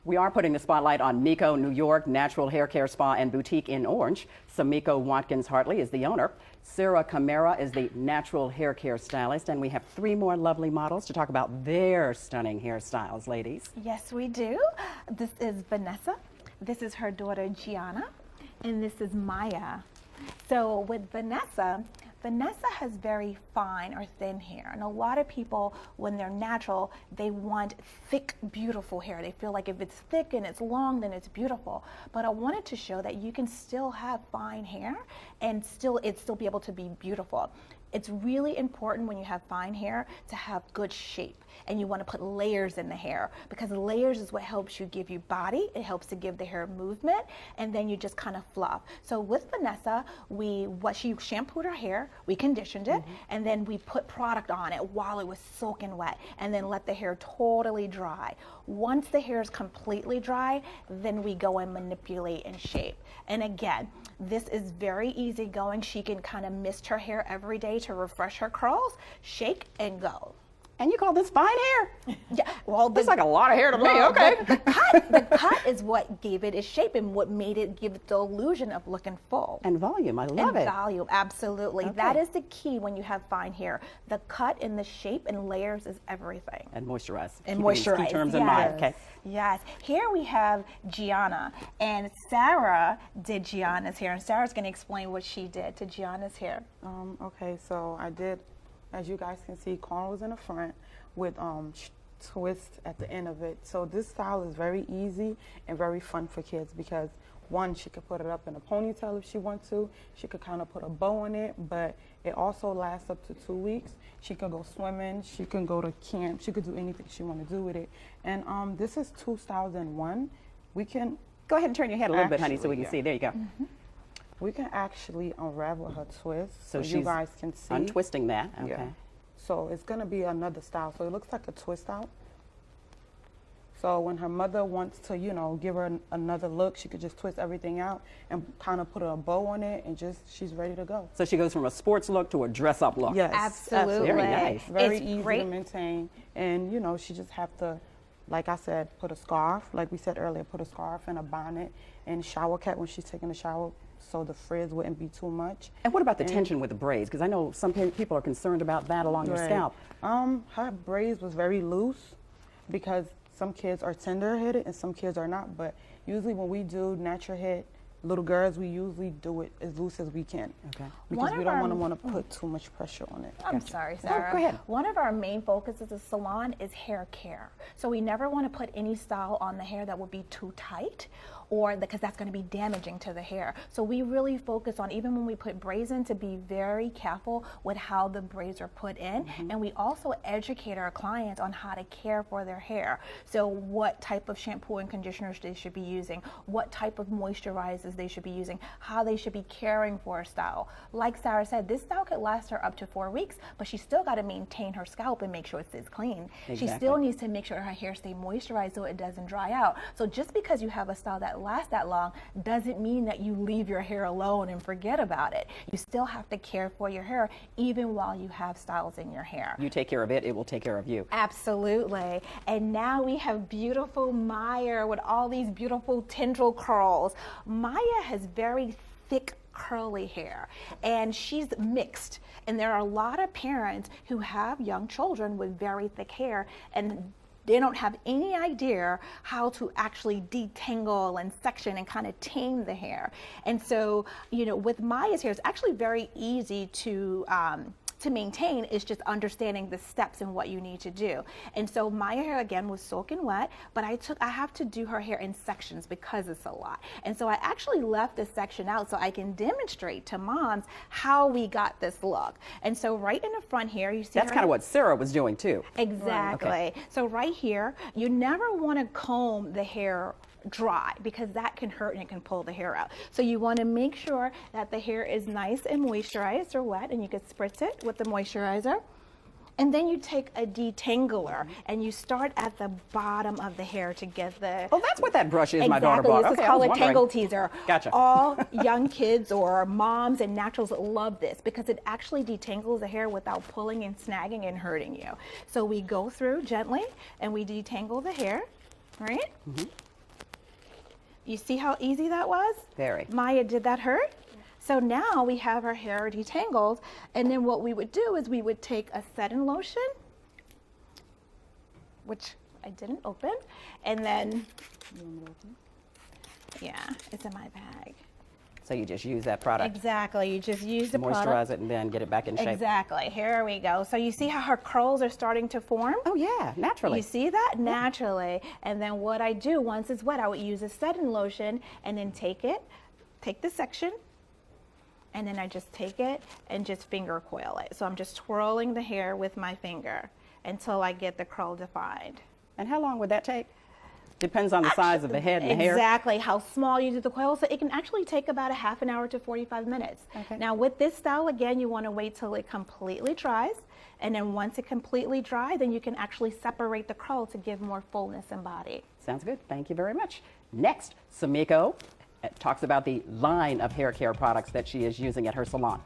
We are putting the spotlight on Miko, New York, natural hair care spa and boutique in Orange. Samiko Watkins Hartley is the owner. Sarah Camara is the natural hair care stylist. And we have 3 more lovely models to talk about their stunning hairstyles, ladies. Yes, we do. This is Vanessa. This is her daughter, Gianna. And this is Maya. So with Vanessa has very fine or thin hair. And a lot of people, when they're natural, they want thick, beautiful hair. They feel like if it's thick and it's long, then it's beautiful. But I wanted to show that you can still have fine hair and still be able to be beautiful. It's really important when you have fine hair to have good shape, and you want to put layers in the hair, because layers is what helps you give you body. It helps to give the hair movement, and then you just kind of fluff. So with Vanessa, she shampooed her hair, we conditioned it, and then we put product on it while it was soaking wet, and then let the hair totally dry. Once the hair is completely dry, then we go and manipulate and shape. And again, this is very easy going. She can kind of mist her hair every day to refresh her curls, shake and go. And you call this fine hair? Yeah, well, that's like a lot of hair to me. Okay. The cut is what gave it its shape and what made it give it the illusion of looking full. And volume, I love it. And volume, absolutely. Okay. That is the key when you have fine hair. The cut and the shape and layers is everything. And moisturize. And moisturize. Key terms in mind. Okay. Yes. Here we have Gianna, and Sarah did Gianna's hair, and Sarah's going to explain what she did to Gianna's hair. Okay, so I did, as you guys can see, cornrows in the front with twists at the end of it. So this style is very easy and very fun for kids because, one, she could put it up in a ponytail if she wants to. She could kind of put a bow on it, but it also lasts up to 2 weeks. She could go swimming, she can go to camp, she could do anything she want to do with it. And this is 2 styles in one. We can go ahead and turn your head a little bit, honey, so we can see. There you go. We can actually unravel her twist so she's you guys can see. Untwisting that. Okay. Yeah. So it's going to be another style. So it looks like a twist out. So when her mother wants to, you know, give her another look, she could just twist everything out and kind of put a bow on it, and she's ready to go. So she goes from a sports look to a dress-up look. Yes. Absolutely. Very nice. Very easy to maintain. And, you know, she just have to, like I said, put a scarf. Like we said earlier, put a scarf and a bonnet and shower cap when she's taking a shower, so the frizz wouldn't be too much. And what about the tension with the braids? Because I know some people are concerned about that along your scalp. Her braids was very loose because some kids are tender-headed and some kids are not. But usually when we do natural head little girls, we usually do it as loose as we can. Okay. Because we don't want to put too much pressure on it. I'm sorry, Sarah. Go ahead. One of our main focuses as a salon is hair care. So we never want to put any style on the hair that would be too tight, or because that's going to be damaging to the hair. So we really focus on, even when we put braids in, to be very careful with how the braids are put in. And we also educate our clients on how to care for their hair. So what type of shampoo and conditioners they should be using, what type of moisturizers they should be using, how they should be caring for a style. Like Sarah said, this style could last her up to 4 weeks, but she still got to maintain her scalp and make sure it stays clean. She still needs to make sure her hair stays moisturized so it doesn't dry out. So just because you have a style that lasts that long doesn't mean that you leave your hair alone and forget about it. You still have to care for your hair even while you have styles in your hair. You take care of it, it will take care of you. Absolutely. And now we have beautiful Maya with all these beautiful tendril curls. Maya has very thick curly hair, and she's mixed, and there are a lot of parents who have young children with very thick hair, and they don't have any idea how to actually detangle and section and kind of tame the hair. And so, you know, with Maya's hair, it's actually very easy to maintain. Is just understanding the steps and what you need to do. And so Maya hair again was soaking wet, but I have to do her hair in sections because it's a lot. And so I actually left this section out so I can demonstrate to moms how we got this look. And so right in the front here, you see that's kind of what Sarah was doing too. Exactly. Okay. So right here, you never want to comb the hair dry because that can hurt and it can pull the hair out. So you want to make sure that the hair is nice and moisturized or wet, and you can spritz it with the moisturizer. And then you take a detangler and you start at the bottom of the hair to get the... Oh, that's what that brush is my daughter bought. This is called a Tangle Teaser. Gotcha. All young kids or moms and naturals love this because it actually detangles the hair without pulling and snagging and hurting you. So we go through gently and we detangle the hair, right? You see how easy that was? Very. Maya, did that hurt? So now we have our hair detangled, and then what we would do is we would take a setting lotion, which I didn't open, and then, yeah, it's in my bag. So you just use that product, Exactly, you just use the moisturize product. it, and then get it back in shape. Exactly, here we go. So you see how her curls are starting to form? Oh yeah, naturally. You see that? Naturally. And then what I do, once it's wet, I would use a setting lotion and then take the section, and then I just take it and just finger coil it. So I'm just twirling the hair with my finger until I get the curl defined. And how long would that take? Depends on the size of the head and the hair. Exactly, how small you do the coil. So it can actually take about a half an hour to 45 minutes. Okay. Now with this style, again, you want to wait till it completely dries. And then once it completely dries, then you can actually separate the curl to give more fullness and body. Sounds good. Thank you very much. Next, Samiko talks about the line of hair care products that she is using at her salon.